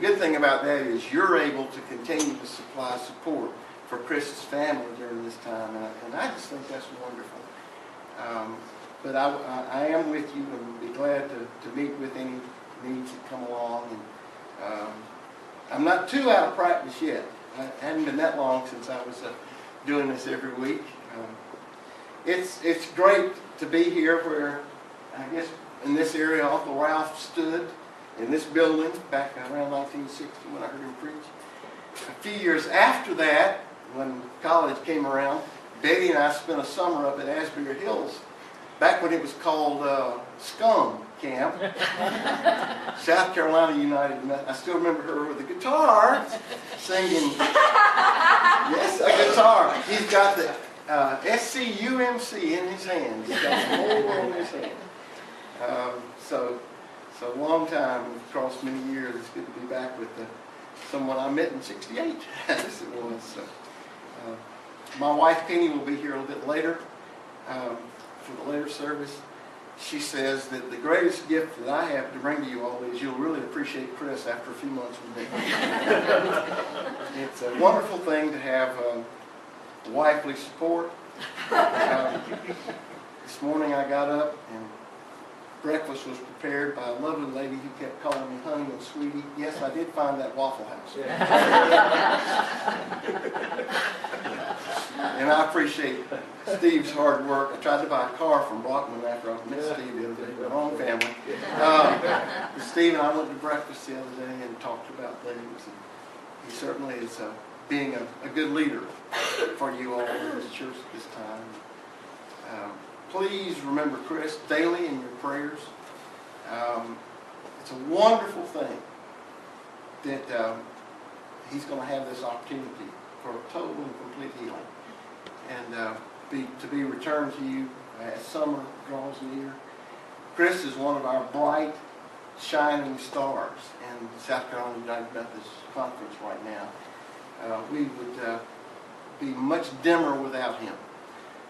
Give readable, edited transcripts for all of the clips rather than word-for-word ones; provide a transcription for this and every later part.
good thing about that is you're able to continue to supply support for Chris's family during this time, and I just think that's wonderful. But I am with you and be glad to meet with any needs that come along. And I'm not too out of practice yet. I hadn't been that long since I was doing this every week. It's great to be here where, I guess, in this area Uncle Ralph stood in this building back around 1960 when I heard him preach. A few years after that, when college came around, Betty and I spent a summer up at Asbury Hills, back when it was called Scum Camp, South Carolina United Methodist. I still remember her with a guitar singing. Yes, a guitar. He's got the UMC in his hand. He's got the whole world in his hand. So a long time, across many years. It's good to be back with someone I met in '68. Yes, it was. So, my wife Penny will be here a little bit later for the later service. She says that the greatest gift that I have to bring to you all is you'll really appreciate Chris after a few months with me. It's a wonderful thing to have wifely support. This morning I got up and breakfast was prepared by a lovely lady who kept calling me honey and sweetie. Yes, I did find that Waffle House. And I appreciate Steve's hard work. I tried to buy a car from Brockman after I met Steve the other day, the wrong family. Steve and I went to breakfast the other day and talked about things. And he certainly is being a good leader for you all in this church at this time. Please remember Chris daily in your prayers. It's a wonderful thing that he's going to have this opportunity for total and complete healing, and to be returned to you as summer draws near. Chris is one of our bright, shining stars in South Carolina United Methodist Conference right now. We would be much dimmer without him.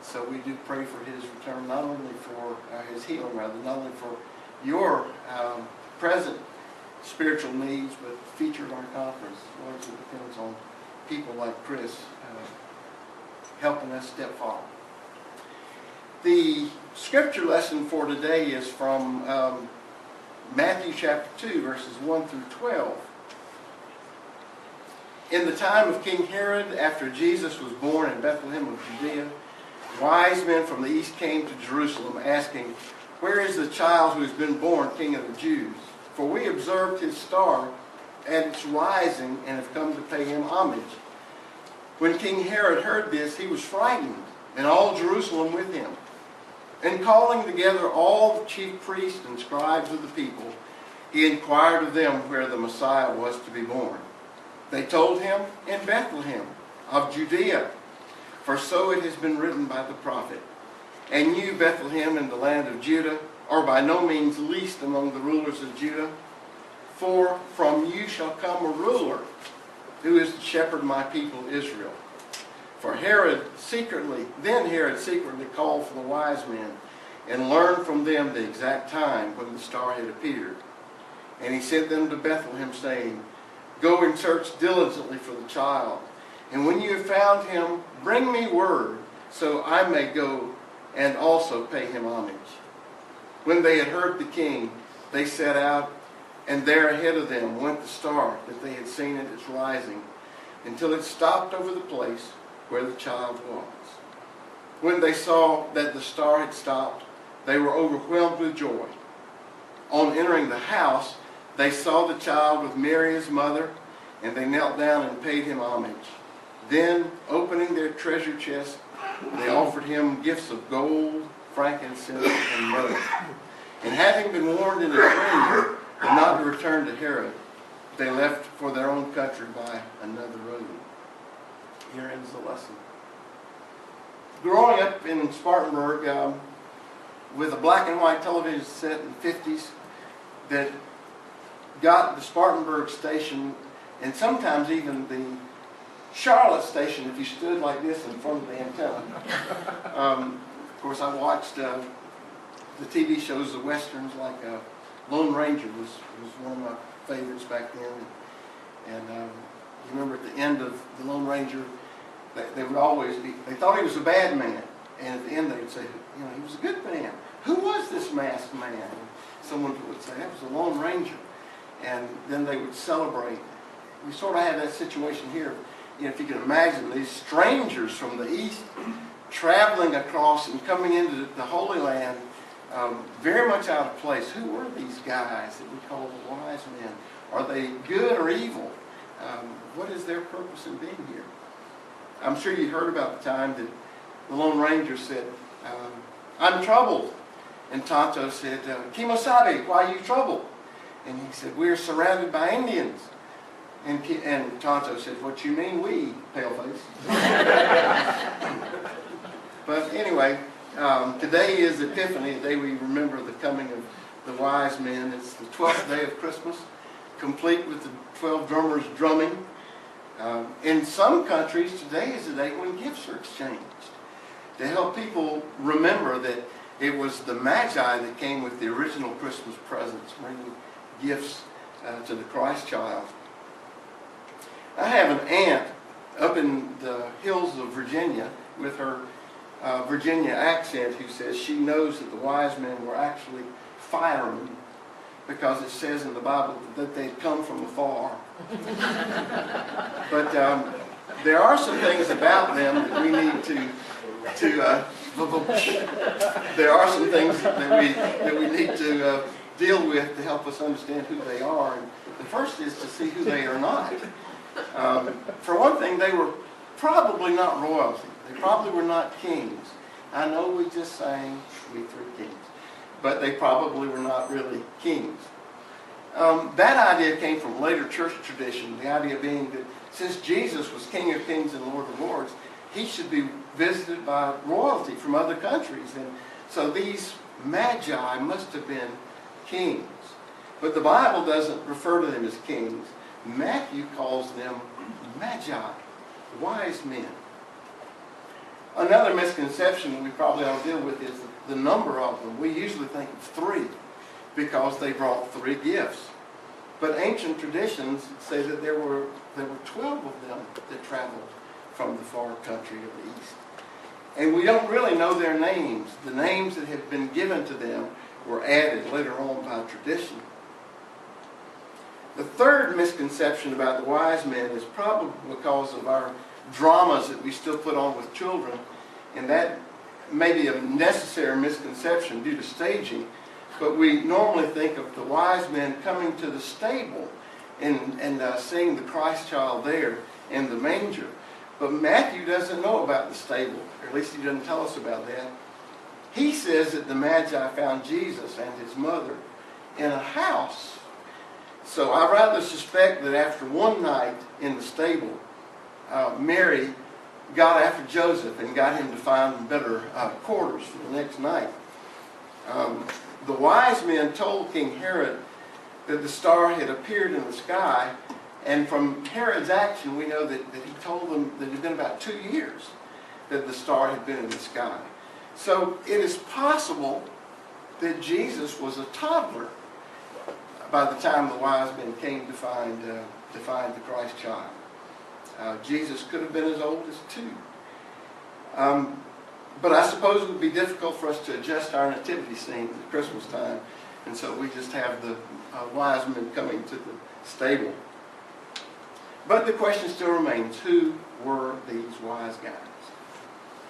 So we do pray for his return, not only for his healing, rather, not only for your present spiritual needs, but the future of our conference. Largely depends on people like Chris helping us step forward. The scripture lesson for today is from Matthew chapter 2, verses 1 through 12. In the time of King Herod, after Jesus was born in Bethlehem of Judea, wise men from the east came to Jerusalem asking, "Where is the child who has been born King of the Jews? For we observed his star at its rising and have come to pay him homage." When King Herod heard this, he was frightened, and all Jerusalem with him. And calling together all the chief priests and scribes of the people, he inquired of them where the Messiah was to be born. They told him, "In Bethlehem of Judea, for so it has been written by the prophet. And you, Bethlehem, in the land of Judah, are by no means least among the rulers of Judah, for from you shall come a ruler who is to shepherd my people Israel." For Herod secretly called for the wise men and learned from them the exact time when the star had appeared. And he sent them to Bethlehem, saying, "Go and search diligently for the child. And when you have found him, bring me word, so I may go and also pay him homage." When they had heard the king, they set out, and there ahead of them went the star that they had seen at its rising, until it stopped over the place where the child was. When they saw that the star had stopped, they were overwhelmed with joy. On entering the house, they saw the child with Mary his mother, and they knelt down and paid him homage. Then, opening their treasure chest, they offered him gifts of gold, frankincense, and myrrh. And having been warned in a dream not to return to Herod, they left for their own country by another road. Here ends the lesson. Growing up in Spartanburg, with a black and white television set in the 50s that got the Spartanburg station, and sometimes even the Charlotte station if you stood like this in front of the antenna. Of course, I watched the TV shows, the westerns, like Lone Ranger was one of my favorites back then. And you remember at the end of the Lone Ranger, they would always be, they thought he was a bad man. And at the end they would say, you know, he was a good man. Who was this masked man? And someone would say, that was the Lone Ranger. And then they would celebrate. We sort of have that situation here. You know, if you can imagine these strangers from the east traveling across and coming into the Holy Land, very much out of place. Who were these guys that we call the wise men? Are they good or evil? What is their purpose in being here? I'm sure you heard about the time that the Lone Ranger said, I'm troubled. And Tonto said, Kimosabe, why are you troubled? And he said, we're surrounded by Indians. And Tonto said, what you mean we, paleface? But anyway, today is Epiphany, the day we remember the coming of the wise men. It's the 12th day of Christmas, complete with the 12 drummers drumming. In some countries, today is the day when gifts are exchanged, to help people remember that it was the Magi that came with the original Christmas presents, bringing gifts to the Christ child. I have an aunt up in the hills of Virginia with her Virginia accent who says she knows that the wise men were actually firemen because it says in the Bible that they'd come from afar. But there are some things about them that we need there are some things that we need to deal with to help us understand who they are. And the first is to see who they are not. For one thing, they were probably not royalty. They probably were not kings. I know we just sang We Three Kings, but they probably were not really kings. That idea came from later church tradition, the idea being that since Jesus was King of Kings and Lord of Lords, he should be visited by royalty from other countries. And so these magi must have been kings. But the Bible doesn't refer to them as kings. Matthew calls them magi, wise men. Another misconception we probably ought to deal with is the number of them. We usually think of 3 because they brought 3 gifts. But ancient traditions say that there were 12 of them that traveled from the far country of the east. And we don't really know their names. The names that had been given to them were added later on by tradition. The third misconception about the wise men is probably because of our dramas that we still put on with children, and that may be a necessary misconception due to staging, but we normally think of the wise men coming to the stable and seeing the Christ child there in the manger. But Matthew doesn't know about the stable, or at least he doesn't tell us about that. He says that the Magi found Jesus and his mother in a house. So I rather suspect that after one night in the stable, Mary got after Joseph and got him to find better quarters for the next night. The wise men told King Herod that the star had appeared in the sky, and from Herod's action we know that he told them that it had been about 2 years that the star had been in the sky. So it is possible that Jesus was a toddler by the time the wise men came to find the Christ child. Jesus could have been as old as 2. But I suppose it would be difficult for us to adjust our nativity scene at Christmas time, and so we just have the wise men coming to the stable. But the question still remains, who were these wise guys?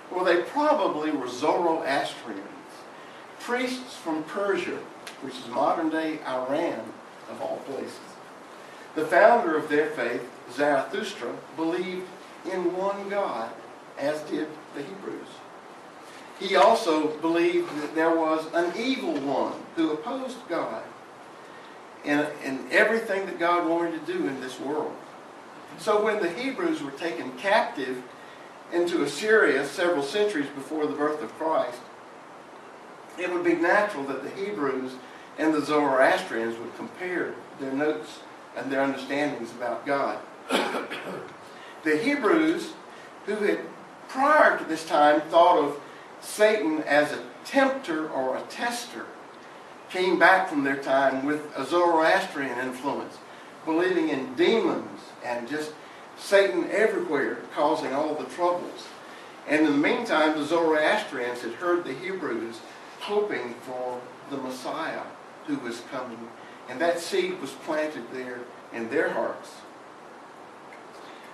Well, they probably were Zoroastrians, priests from Persia, which is modern-day Iran, of all places. The founder of their faith, Zarathustra, believed in one God, as did the Hebrews. He also believed that there was an evil one who opposed God in everything that God wanted to do in this world. So when the Hebrews were taken captive into Assyria several centuries before the birth of Christ, it would be natural that the Hebrews and the Zoroastrians would compare their notes and their understandings about God. The Hebrews, who had prior to this time thought of Satan as a tempter or a tester, came back from their time with a Zoroastrian influence, believing in demons and just Satan everywhere causing all the troubles. And in the meantime, the Zoroastrians had heard the Hebrews hoping for the Messiah who was coming. And that seed was planted there in their hearts.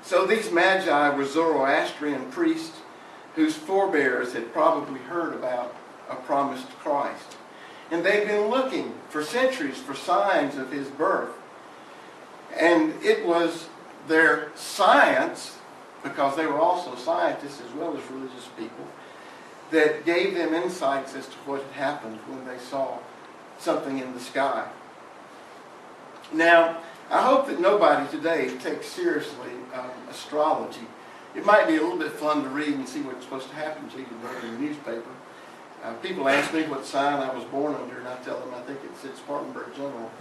So these magi were Zoroastrian priests whose forebears had probably heard about a promised Christ. And they'd been looking for centuries for signs of his birth. And it was their science, because they were also scientists as well as religious people, that gave them insights as to what had happened when they saw something in the sky. Now, I hope that nobody today takes seriously astrology. It might be a little bit fun to read and see what's supposed to happen to you in the newspaper. People ask me what sign I was born under, and I tell them I think it's Spartanburg General.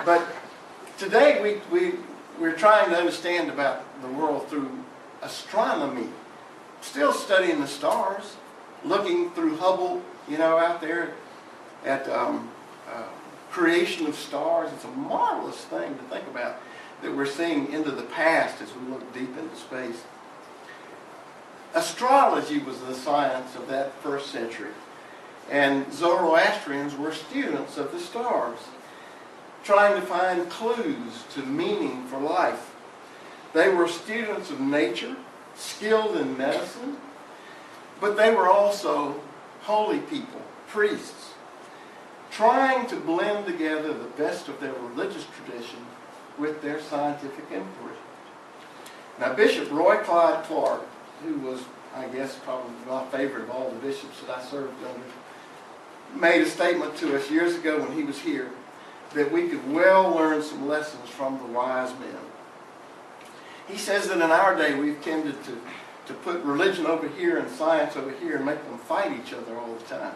But today we're trying to understand about the world through astronomy. Still studying the stars, looking through Hubble, out there at creation of stars. It's a marvelous thing to think about, that we're seeing into the past as we look deep into space. Astrology was the science of that first century, and Zoroastrians were students of the stars, trying to find clues to meaning for life. They were students of nature, skilled in medicine, but they were also holy people, priests, trying to blend together the best of their religious tradition with their scientific inquiry. Now, Bishop Roy Clyde Clark, who was, I guess, probably my favorite of all the bishops that I served under, made a statement to us years ago when he was here that we could well learn some lessons from the wise men. He says that in our day we've tended to put religion over here and science over here and make them fight each other all the time.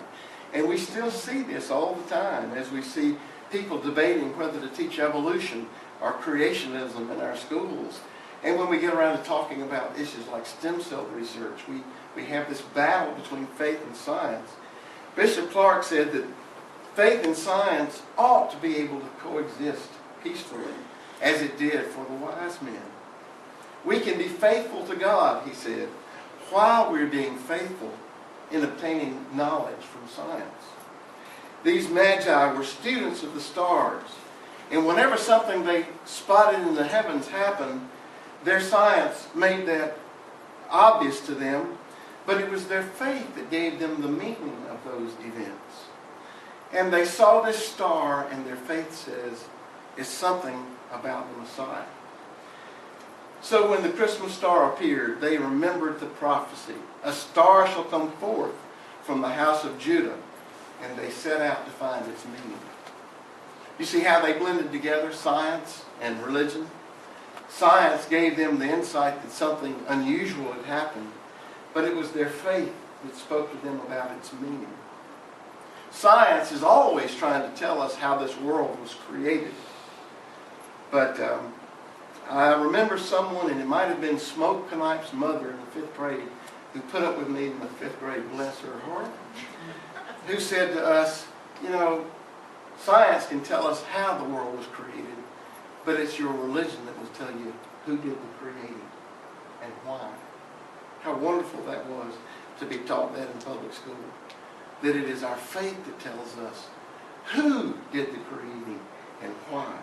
And we still see this all the time as we see people debating whether to teach evolution or creationism in our schools. And when we get around to talking about issues like stem cell research, we have this battle between faith and science. Bishop Clark said that faith and science ought to be able to coexist peacefully, as it did for the wise men. We can be faithful to God, he said, while we're being faithful in obtaining knowledge from science. These magi were students of the stars, and whenever something they spotted in the heavens happened, their science made that obvious to them, but it was their faith that gave them the meaning of those events. And they saw this star, and their faith says it's something about the Messiah. So when the Christmas star appeared, they remembered the prophecy. A star shall come forth from the house of Judah, and they set out to find its meaning. You see how they blended together science and religion? Science gave them the insight that something unusual had happened, but it was their faith that spoke to them about its meaning. Science is always trying to tell us how this world was created. But I remember someone, and it might have been Smoke Knipe's mother in the 5th grade, who put up with me in the 5th grade, bless her heart, who said to us, science can tell us how the world was created, but it's your religion that will tell you who did the creating and why. How wonderful that was to be taught that in public school. That it is our faith that tells us who did the creating and why.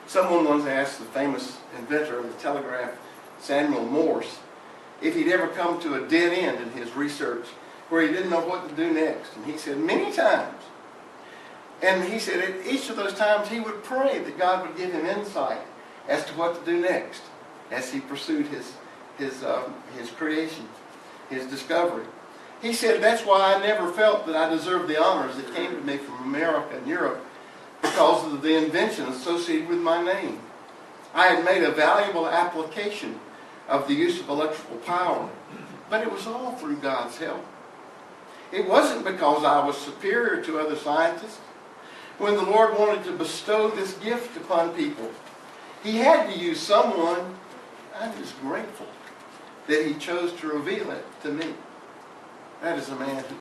Someone once asked the famous inventor of the telegraph, Samuel Morse, if he'd ever come to a dead end in his research where he didn't know what to do next. And he said, many times. And he said at each of those times he would pray that God would give him insight as to what to do next as he pursued his creation, his discovery. He said, that's why I never felt that I deserved the honors that came to me from America and Europe because of the invention associated with my name. I had made a valuable application of the use of electrical power, but it was all through God's help. It wasn't because I was superior to other scientists. When the Lord wanted to bestow this gift upon people, he had to use someone. I'm just grateful that he chose to reveal it to me. That is a man who